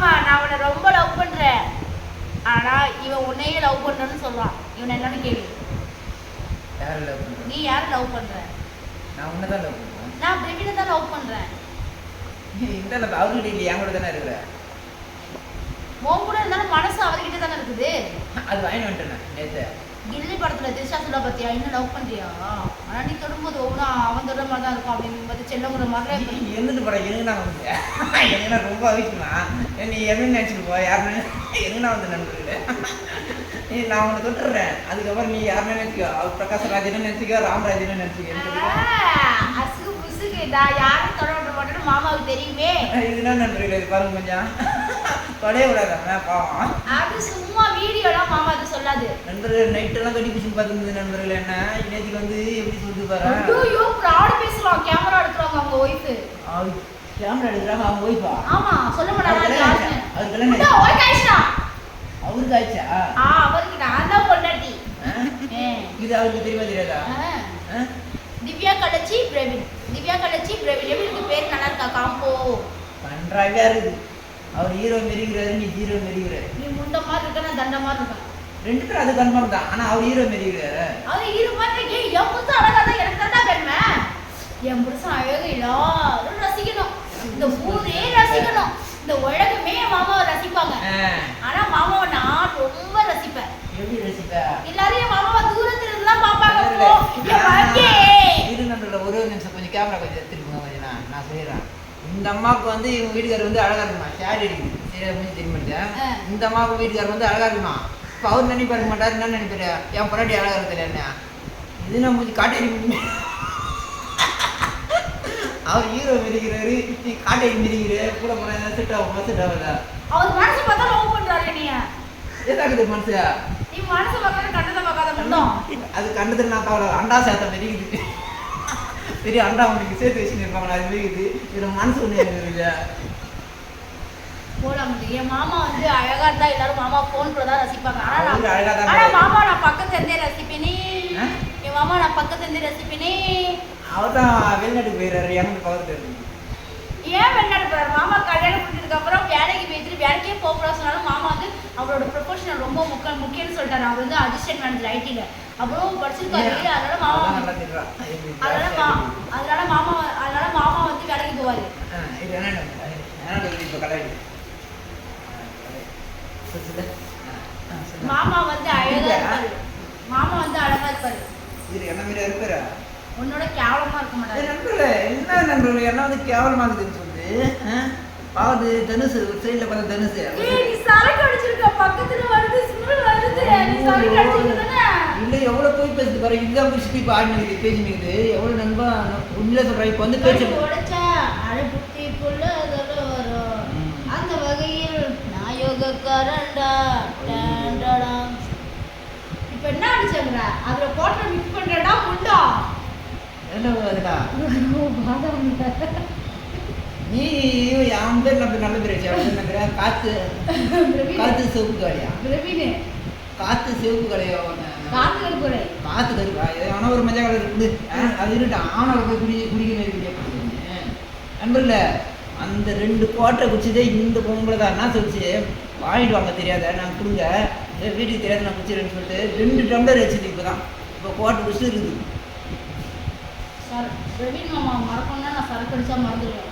மாமா நான் உன்னை ரொம்ப லவ் பண்றேன். ஆனா இவன் உன்னையே லவ் பண்றேன்னு சொல்றான். இவன் என்னன்னு கேளு. யாரை லவ் பண்ற? நீ யாரை லவ் பண்ற? நான் உன்னை தான் லவ் பண்றேன். நான் பிரவீனை தான் லவ் பண்றேன். இந்த லவ் அவர்கிட்ட இல்லையா, என் கூட தானே இருக்கிற. உன் கூட இருந்தாலும் மனசு அவர்கிட்ட தானே இருக்குது. அது வாங்கி வந்துட்டேன் நேற்று. கில்லி படத்துல திரிஷா சொல்ல பத்தியா, இன்னும் லவ் பண்றியா? ஆனா நீ தொடும்போது ஒவ்வொன்றா அவன் தொடுற மாதிரி தான் இருக்கும் அப்படின்னு செல்லங்குற மாதிரி என்னது படம் எனக்கு நான் வந்து என்ன ரொம்ப அவிக்குமா நீ என்ன நினச்சிட்டு போ யாருன்னு எனக்கு நான் வந்து நண்பர்களே நான் அவனை தொட்டுறேன். அதுக்கப்புறம் நீ யாருன்னு நினச்சிக்கோ, அவர் பிரகாஷ் ராஜன்னு நினச்சிக்கோ, ராமராஜன்னு நினச்சிக்கோ. அசுகு புசுகுடா யாரும் தொட விட மாட்டேன்னு மாமாவுக்கு தெரியுமே. இதுதான் நண்பர்களே, இது பாருங்க கொஞ்சம் தொடைய விடாதாங்க பாவம். அது சும்மா வீடியோலாம் மாமா அது சொல்லாது. நண்பர்கள் நைட்டெல்லாம் கட்டி பிடிச்சி பார்த்துருந்தது நண்பர்கள். என்ன இன்னைக்கு வந்து எப்படி சொல்லிட்டு பாரு. ஐயோ ப்ராட் பேசுறான். கேமரா எடுக்குறாங்க அவங்க ஒய்ஃப். கேமரா எடுக்கிறாங்க அவங்க ஒய்ஃபா? ஆமா சொல்ல மாட்டாங்க யாருன்னு. அதுக்கெல்லாம் இந்த ஓய் காய்ச்சா அவருக்கு ஆயிடுச்சா? அவருக்கு நான் தான் பொண்டாட்டி. இது அவருக்கு தெரியுமா தெரியாதா? திவ்யா கலச்சி பிரவீன். திவ்யா கலச்சி பிரவீன் எப்படி இருக்கு? பேர் நல்லா இருக்கா? காம்போ பண்றாங்க இருக்குது. அவர் ஹீரோ மெரிக்கிறாரு, நீ ஹீரோ மெரிக்கிறாரு. நீ முண்ட மாதிரி இருக்க, நான் தண்ட மாதிரி இருக்கேன். ரெண்டு பேரும் அது கன்ஃபார்ம் தான். ஆனா அவர் ஹீரோ மெரிக்கிறாரு. அவர் ஹீரோ மாதிரி என் புருஷன் அழகா தான், எனக்கு தான் பெருமை. என் புருஷன் அழகு எல்லாரும் ரசிக்கணும். இந்த ஊரே ரசிக்கணும். இந்த உலகமே மாமாவை ரசிப்பாங்க. ஆனா மாமாவை நான் ரொம்ப ரசிப்பேன். எப்படி ரசிப்ப? எல்லாரும் என் மாமாவை தூரத்துல இருந்து தான் பாப்பாங்க. இரு நண்பர்கள, ஒரு நிமிஷம் கொஞ்சம் கேமரா கொஞ்சம் எடுத்துருக்கோங்க. கொஞ்சம் நான் செய்யறேன். இந்த அம்மாவுக்கு வந்து இவங்க வீட்டுக்காரர் வந்து அழகா இருக்குமா, ஷேர் அடிக்குது சரியா முடிஞ்சு தெரிய மாட்டேன். இந்த அம்மாவுக்கு வீட்டுக்காரர் வந்து அழகா இருக்குமா. இப்போ அவர் நினைப்பாரு மாட்டார், என்ன நினைப்பாரு, என் பொண்டாட்டி அழகா இருக்குது என்ன இது நான் முடிஞ்சு காட்டேரி முடியுமே. அவர் ஹீரோ மிதிக்கிறாரு, நீ காட்டேரி மிதிக்கிற கூட போன செட் ஆகும் செட் ஆகுதா? அவர் மனசு பார்த்தா லவ் பண்றாரு. நீ ஏதாக்குது மனசு? நீ மனசு பார்க்கறது கண்டதை பார்க்காத மட்டும். அது கண்டதுல நான் கவலை. அண்டா சேத்தம் மிதிக்குது, பெரிய அண்டா உங்களுக்கு சேர்த்து வச்சுருப்பாங்க, அது மிதிக்குது. இதுல மனசு ஒண்ணு இல்லையா போட முடியும். என் மாமா வந்து அழகா இருந்தா எல்லாரும் மாமா போன் கூட தான் ரசிப்பாங்க. அழகாதான். ஆனா மாமா நான் பக்கத்துல இருந்தே ரசிப்பேனே. என் மாமா நான் பக்கத்துல இருந்தே ரசிப்பேனே. அவர் தான் வெளிநாட்டுக்கு போயிடுறாரு, எனக்கு பக்கத்துல இருக்கு. ஏன் வெளிநாட்டு போறாரு? மாமா கல்யாணம் முடிஞ்சதுக்கு அப்புறம் வேலைக்கு போயிட்டு வேலைக்கே போக சொன்னாலும் மாமா வந்து அவரோட ப்ரொஃபஷனல் ரொம்ப முக்கியம்னு சொல்லிட்டாரு. அவர் வந்து அசிஸ்டன்ட் மேனேஜர் ஐடில அவ்வளோ படிச்சிருக்காரு. அதனால மாமா அதனால மாமா வந்து வேலைக்கு போவாரு. மாமா வந்து அழகா இருப்பாரு. மாமா வந்து அழகா இருப்பாரு. இது என்ன மாதிரி இருப்பாரு? உன்னோட கேவலமா இருக்க மாட்டாரு. நண்பர்களே, என்ன நண்பர்களே, என்ன வந்து கேவலமா இருக்குதுன்னு சொல்லி பாவது தனுசு ஒரு சைடுல பார்த்தா தனுசு. நீ சரக்கு அடிச்சிருக்க, பக்கத்துல வருது, ஸ்மெல் வருது. நீ சரக்கு அடிச்சிருக்கதானே? இல்ல எவ்வளவு போய் பேசுது பாரு. இதுதான் புடிச்சிட்டு இப்ப ஆடினது பேசினது. எவ்வளவு நண்பா உண்மையில சொல்றேன். இப்ப வந்து பேச்சு உடைச்சா அரை புத்தி புள்ள அதெல்லாம் வரும். அந்த வகையில் நான் யோகக்காரன்டா. இப்ப என்ன அடிச்சங்கற? அதுல போட்ட மிக்ஸ் பண்றடா முண்டா. என்ன அதுடா? நீ யாம் பேர் நல்ல பேர் வச்சு காத்து காத்து சிவப்பு கடையா? பிரவீனே காத்து சிவப்பு கடையா? காத்து கருப்புரை காத்து கருப்பா? ஆனா ஒரு மஞ்சள் கலர் இருக்குது. அது இருட்டான் ஆனா போய் குடிக்க நண்பர்ல அந்த 2 கோட்டை குடிச்சதே இந்த பொம்பளை தான். என்ன சொல்லிச்சு, வாங்கிட்டு வாங்க தெரியாத நான் கொடுங்க, வீட்டுக்கு தெரியாத நான் குடிச்சிடறேன்னு சொல்லிட்டு 2 டம்ளர் வச்சுட்டு இப்போதான் இப்போ கோட்டை குடிச்சு இருக்குது. சார் பிரவீன் மாமா மறக்கணும்னா நான் சரக்கு அடிச்சா மறந்துடுவேன்.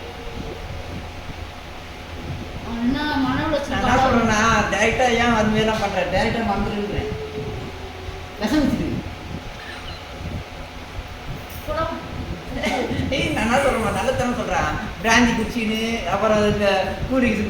என்ன மன உளைச்சல் நான் என்ன சொல்றேன்னா, டேரக்டா ஏன் அது மாதிரிலாம் பண்றேன், டேரக்டா மறந்துடுறேன். விஷம் வச்சுட்டு நான் என்ன சொல்றேன், நல்லதானே சொல்றேன். பிராந்தி குச்சின்னு அப்புறம் இந்த கூலிங்ஸ்